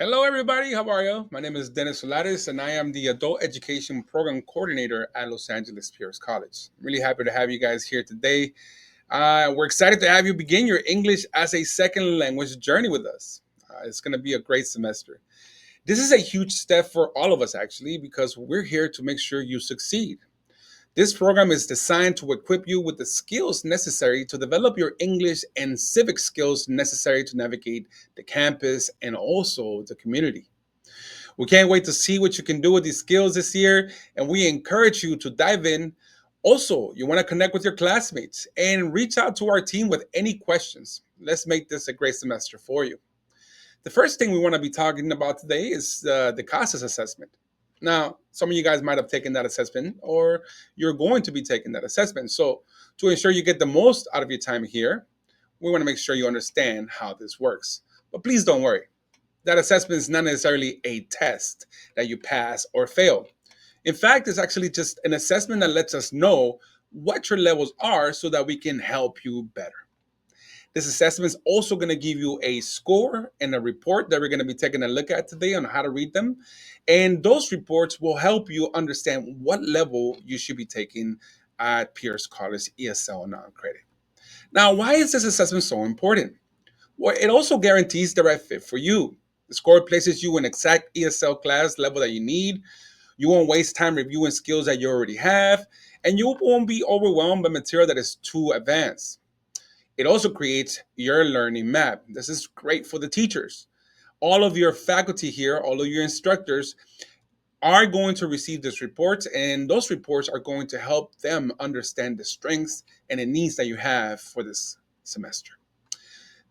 Hello, everybody. How are you? My name is Dennis Solares, and I am the Adult Education Program Coordinator at Los Angeles Pierce College. I'm really happy to have you guys here today. We're excited to have you begin your English as a second language journey with us. It's going to be a great semester. This is a huge step for all of us, actually, because we're here to make sure you succeed. This program is designed to equip you with the skills necessary to develop your English and civic skills necessary to navigate the campus and also the community. We can't wait to see what you can do with these skills this year, and we encourage you to dive in. Also, you want to connect with your classmates and reach out to our team with any questions. Let's make this a great semester for you. The first thing we want to be talking about today is the CASAS assessment. Now, some of you guys might have taken that assessment, or you're going to be taking that assessment. So, to ensure you get the most out of your time here, we want to make sure you understand how this works. But please don't worry, that assessment is not necessarily a test that you pass or fail. In fact, it's actually just an assessment that lets us know what your levels are so that we can help you better. This assessment is also going to give you a score and a report that we're going to be taking a look at today on how to read them. And those reports will help you understand what level you should be taking at Pierce College ESL non-credit. Now, why is this assessment so important? Well, it also guarantees the right fit for you. The score places you in exact ESL class level that you need. You won't waste time reviewing skills that you already have, and you won't be overwhelmed by material that is too advanced. It also creates your learning map. This is great for the teachers. All of your faculty here, all of your instructors are going to receive this report, and those reports are going to help them understand the strengths and the needs that you have for this semester.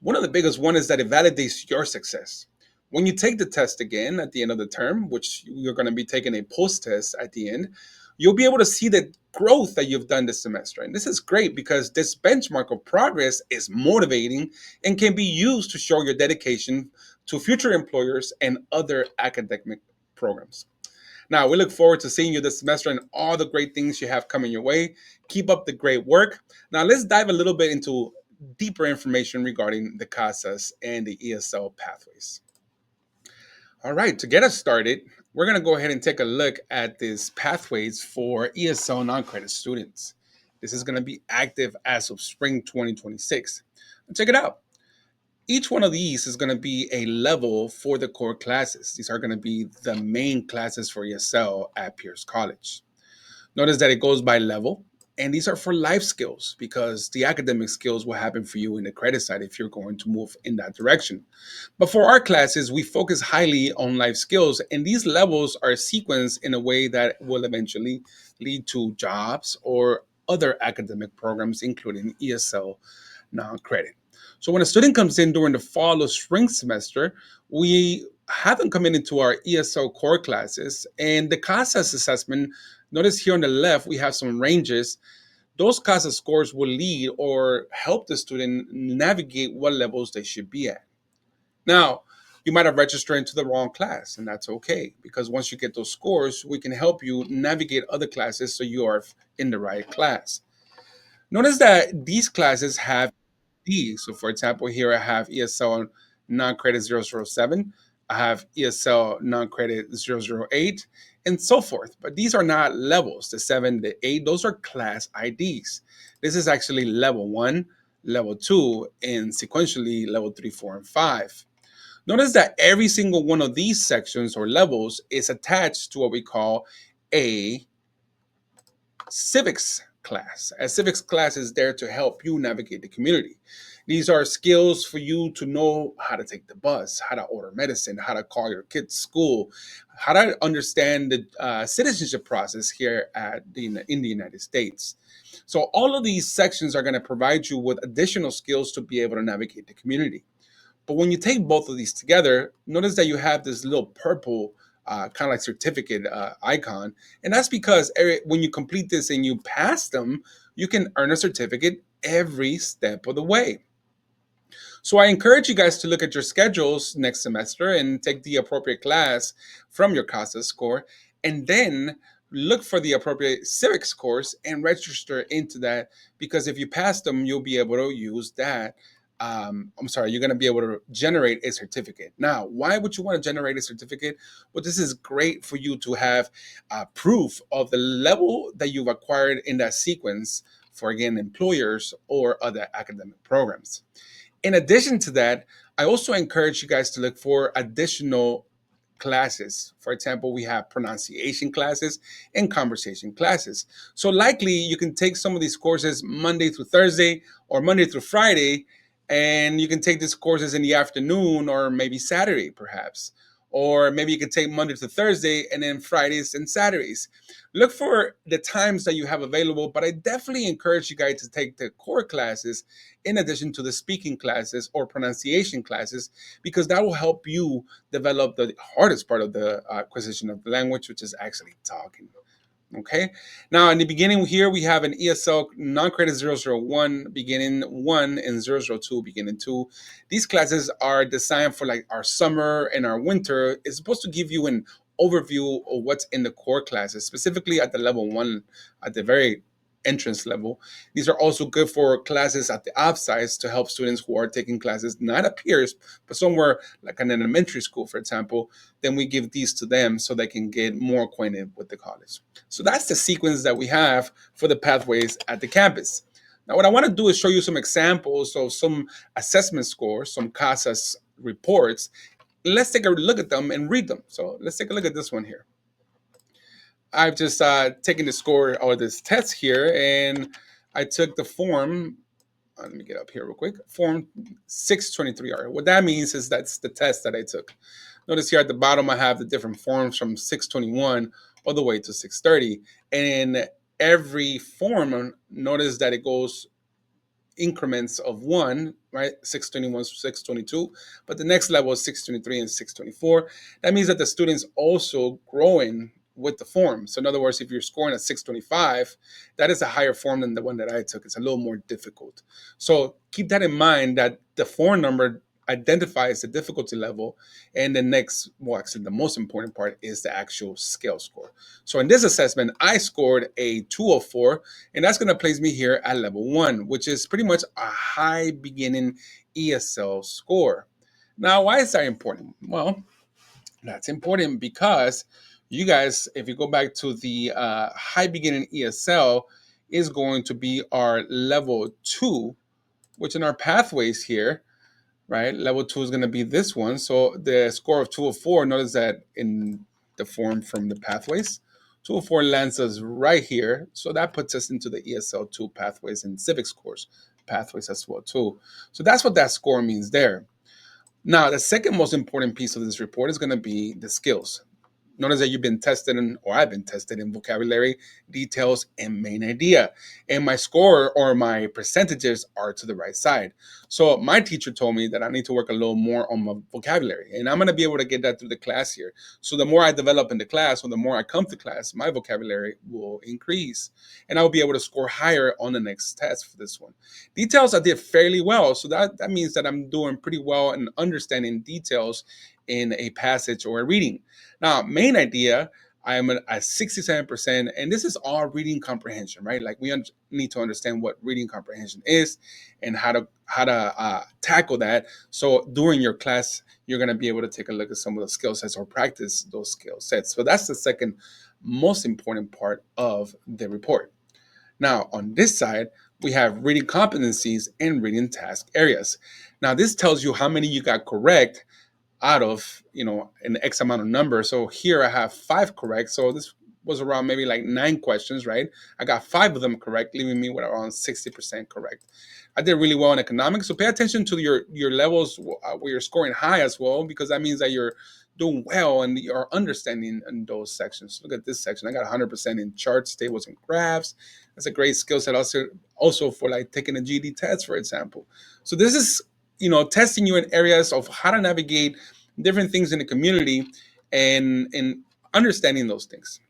One of the biggest one is that it validates your success. When you take the test again at the end of the term, which you're going to be taking a post test at the end, you'll be able to see the growth that you've done this semester. And this is great because this benchmark of progress is motivating and can be used to show your dedication to future employers and other academic programs. Now, we look forward to seeing you this semester and all the great things you have coming your way. Keep up the great work. Now, let's dive a little bit into deeper information regarding the CASAS and the ESL pathways. All right, to get us started, we're going to go ahead and take a look at these pathways for ESL non-credit students. This is going to be active as of spring 2026. Check it out. Each one of these is going to be a level for the core classes. These are going to be the main classes for ESL at Pierce College. Notice that it goes by level, and these are for life skills because the academic skills will happen for you in the credit side if you're going to move in that direction. But for our classes, we focus highly on life skills, and these levels are sequenced in a way that will eventually lead to jobs or other academic programs, including ESL non-credit. So when a student comes in during the fall or spring semester, we have them come into our ESL core classes, and the CASAS assessment. Notice here on the left, we have some ranges. Those CASAS scores will lead or help the student navigate what levels they should be at. Now, you might have registered into the wrong class, and that's okay because once you get those scores, we can help you navigate other classes so you are in the right class. Notice that these classes have these. So, for example, here I have ESL non-credit 007. I have ESL non-credit 008, and so forth. But these are not levels. The 7, the 8, those are class IDs. This is actually level 1, level 2, and sequentially level 3, 4, and 5. Notice that every single one of these sections or levels is attached to what we call a civics class. A civics class is there to help you navigate the community. These are skills for you to know how to take the bus, how to order medicine, how to call your kids school, how to understand the citizenship process here in the United States. So all of these sections are going to provide you with additional skills to be able to navigate the community. But when you take both of these together, notice that you have this little purple kind of like certificate icon. And that's because when you complete this and you pass them, you can earn a certificate every step of the way. So I encourage you guys to look at your schedules next semester and take the appropriate class from your CASAS score, and then look for the appropriate civic scores and register into that, because if you pass them, you'll be able to use that you're going to be able to generate a certificate. Now, why would you want to generate a certificate? Well, this is great for you to have proof of the level that you've acquired in that sequence for, again, employers or other academic programs. In addition to that, I also encourage you guys to look for additional classes. For example, we have pronunciation classes and conversation classes. So likely you can take some of these courses Monday through Thursday or Monday through Friday, and you can take these courses in the afternoon or maybe Saturday perhaps. Or maybe you can take Monday to Thursday and then Fridays and Saturdays. Look for the times that you have available, but I definitely encourage you guys to take the core classes in addition to the speaking classes or pronunciation classes, because that will help you develop the hardest part of the acquisition of the language, which is actually talking. Okay. Now, in the beginning here, we have an ESL non-credit 001 beginning 1 and 002 beginning 2. These classes are designed for like our summer and our winter. It's supposed to give you an overview of what's in the core classes, specifically at the level 1, at the very entrance level. These are also good for classes at the offsites to help students who are taking classes not at peers, but somewhere like an elementary school, for example. Then we give these to them so they can get more acquainted with the college. So that's the sequence that we have for the pathways at the campus. Now, what I want to do is show you some examples of some assessment scores, some CASAS reports. Let's take a look at them and read them. So let's take a look at this one here. I've just taken the score or this test here, and I took the form. Let me get up here real quick. Form 623R. What that means is that's the test that I took. Notice here at the bottom, I have the different forms from 621 all the way to 630. And in every form, notice that it goes increments of 1, right? 621 to 622. But the next level is 623 and 624. That means that the student's also growing with the form. So in other words, if you're scoring at 625, that is a higher form than the one that I took. It's a little more difficult. So keep that in mind, that the form number identifies the difficulty level, and the next, well, actually the most important part is the actual scale score. So in this assessment, I scored a 204, and that's going to place me here at level 1, which is pretty much a high beginning ESL score. Now, why is that important? Well, that's important because you guys, if you go back to the high beginning ESL, is going to be our level 2, which in our pathways here, right? Level 2 is going to be this one. So the score of 204, notice that in the form from the pathways, 204 lands us right here. So that puts us into the ESL 2 pathways and civic scores pathways as well too. So that's what that score means there. Now, the second most important piece of this report is going to be the skills. Notice that you've been tested in, or I've been tested in vocabulary, details, and main idea. And my score or my percentages are to the right side. So my teacher told me that I need to work a little more on my vocabulary. And I'm going to be able to get that through the class here. So the more I develop in the class, or the more I come to class, my vocabulary will increase. And I'll be able to score higher on the next test for this one. Details I did fairly well. So that means that I'm doing pretty well in understanding details in a passage or a reading. Now, main idea, I am at 67%, and this is all reading comprehension, right? Like we need to understand what reading comprehension is and how to tackle that. So during your class, you're going to be able to take a look at some of the skill sets or practice those skill sets. So that's the second most important part of the report. Now, on this side, we have reading competencies and reading task areas. Now, this tells you how many you got correct out of an X amount of numbers. So here I have 5 correct. So this was around maybe like 9 questions, right? I got 5 of them correct, leaving me with around 60% correct. I did really well in economics. So pay attention to your levels where you're scoring high as well, because that means that you're doing well and you're understanding in those sections. Look at this section. I got 100% in charts, tables, and graphs. That's a great skill set also for like taking a GED test, for example. So this is testing you in areas of how to navigate different things in the community and understanding those things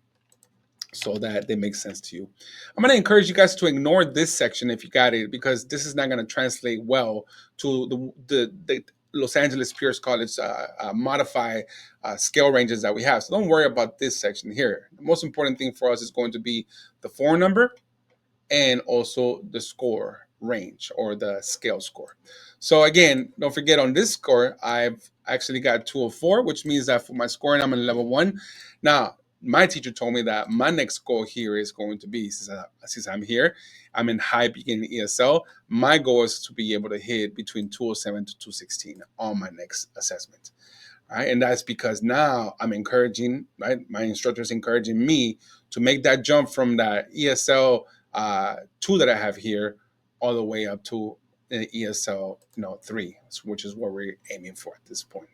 so that they make sense to you. I'm going to encourage you guys to ignore this section if you got it, because this is not going to translate well to the Los Angeles Pierce College modify scale ranges that we have. So don't worry about this section here. The most important thing for us is going to be the form number and also the score range or the scale score. So again, don't forget on this score, I've actually got 204, which means that for my scoring, I'm in level 1. Now, my teacher told me that my next goal here is going to be, since I'm here, I'm in high beginning ESL. My goal is to be able to hit between 207 to 216 on my next assessment. Right? And that's because now I'm encouraging, right? My instructor is encouraging me to make that jump from that ESL 2 that I have here all the way up to an ESL 3, which is what we're aiming for at this point.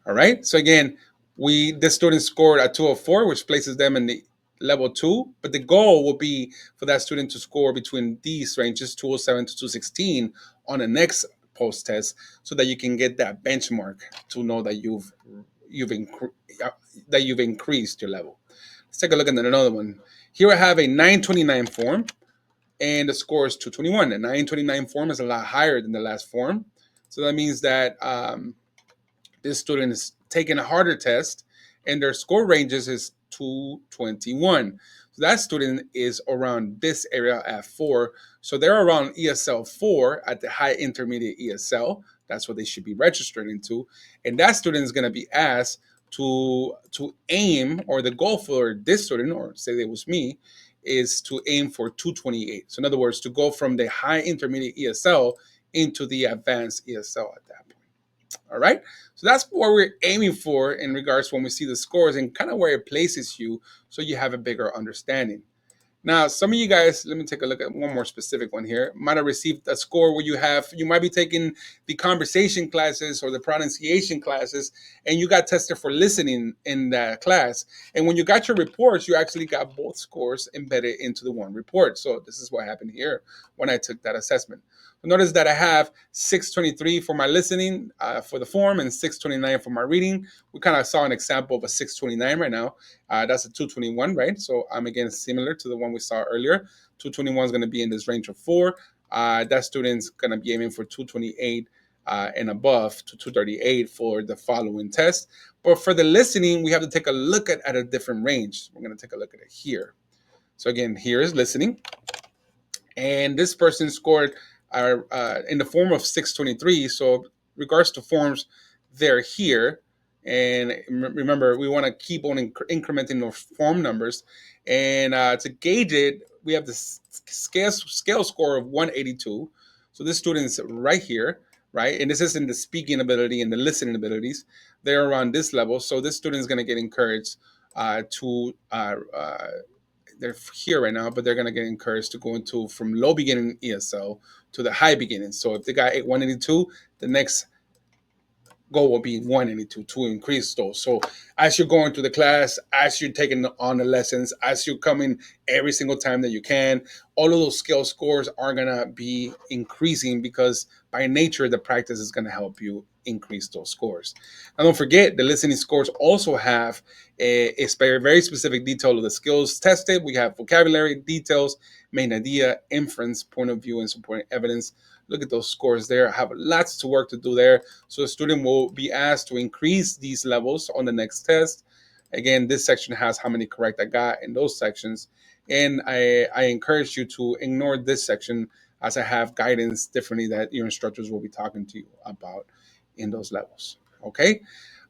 All right. So again, this student scored a 204, which places them in the level 2. But the goal will be for that student to score between these ranges, 207 to 216, on the next post test, so that you can get that benchmark to know that you've increased your level. Let's take a look at another one. Here I have a 929 form, and the score is 221. The 929 form is a lot higher than the last form, so that means that this student is taking a harder test, and their score ranges is 221. So that student is around this area at 4. So they're around ESL 4 at the high intermediate ESL. That's what they should be registered into. And that student is going to be asked to aim, or the goal for this student, or say it was me, is to aim for 228. So in other words, to go from the high intermediate ESL into the advanced ESL at that point. All right. So that's what we're aiming for in regards to when we see the scores and kind of where it places you, so you have a bigger understanding. Now, some of you guys, let me take a look at one more specific one here, might have received a score where you might be taking the conversation classes or the pronunciation classes, and you got tested for listening in that class. And when you got your reports, you actually got both scores embedded into the one report. So this is what happened here when I took that assessment. Notice that I have 623 for my listening for the form and 629 for my reading. We kind of saw an example of a 629 right now. That's a 221, right? So I'm again similar to the one we saw earlier. 221 is going to be in this range of 4. That student's going to be aiming for 228 and above to 238 for the following test. But for the listening, we have to take a look at a different range. We're going to take a look at it here. So again, here is listening. And this person scored in the form of 623. So regards to forms, they're here. And remember, we want to keep on incrementing those form numbers. And to gauge it, we have the scale score of 182. So this student's right here, right? And this is in the speaking ability and the listening abilities. They're around this level. So this student is going to get encouraged to they're here right now, but they're going to get encouraged to go into from low beginning ESL to the high beginning. So if they got 182, the next goal will be 182 to increase those. So as you're going through the class, as you're taking on the lessons, as you're coming every single time that you can, all of those skill scores are going to be increasing, because by nature, the practice is going to help you increase those scores. And don't forget, the listening scores also have a very specific detail of the skills tested. We have vocabulary, details, main idea, inference, point of view, and supporting evidence. Look at those scores there. I have lots to work to do there. So the student will be asked to increase these levels on the next test. Again, this section has how many correct I got in those sections. And I encourage you to ignore this section, as I have guidance differently that your instructors will be talking to you about in those levels. Okay.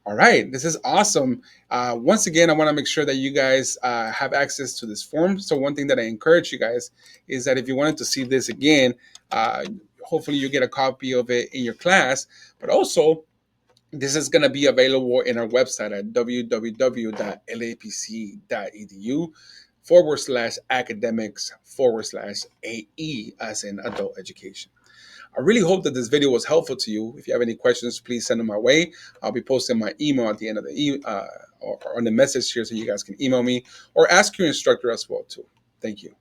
All right, this is awesome. Once again, I want to make sure that you guys have access to this form. So one thing that I encourage you guys is that if you wanted to see this again, hopefully you get a copy of it in your class. But also, this is going to be available in our website at www.lapc.edu/academics/AE, as in adult education. I really hope that this video was helpful to you. If you have any questions, please send them my way. I'll be posting my email at the end of the or on the message here, so you guys can email me or ask your instructor as well too. Thank you.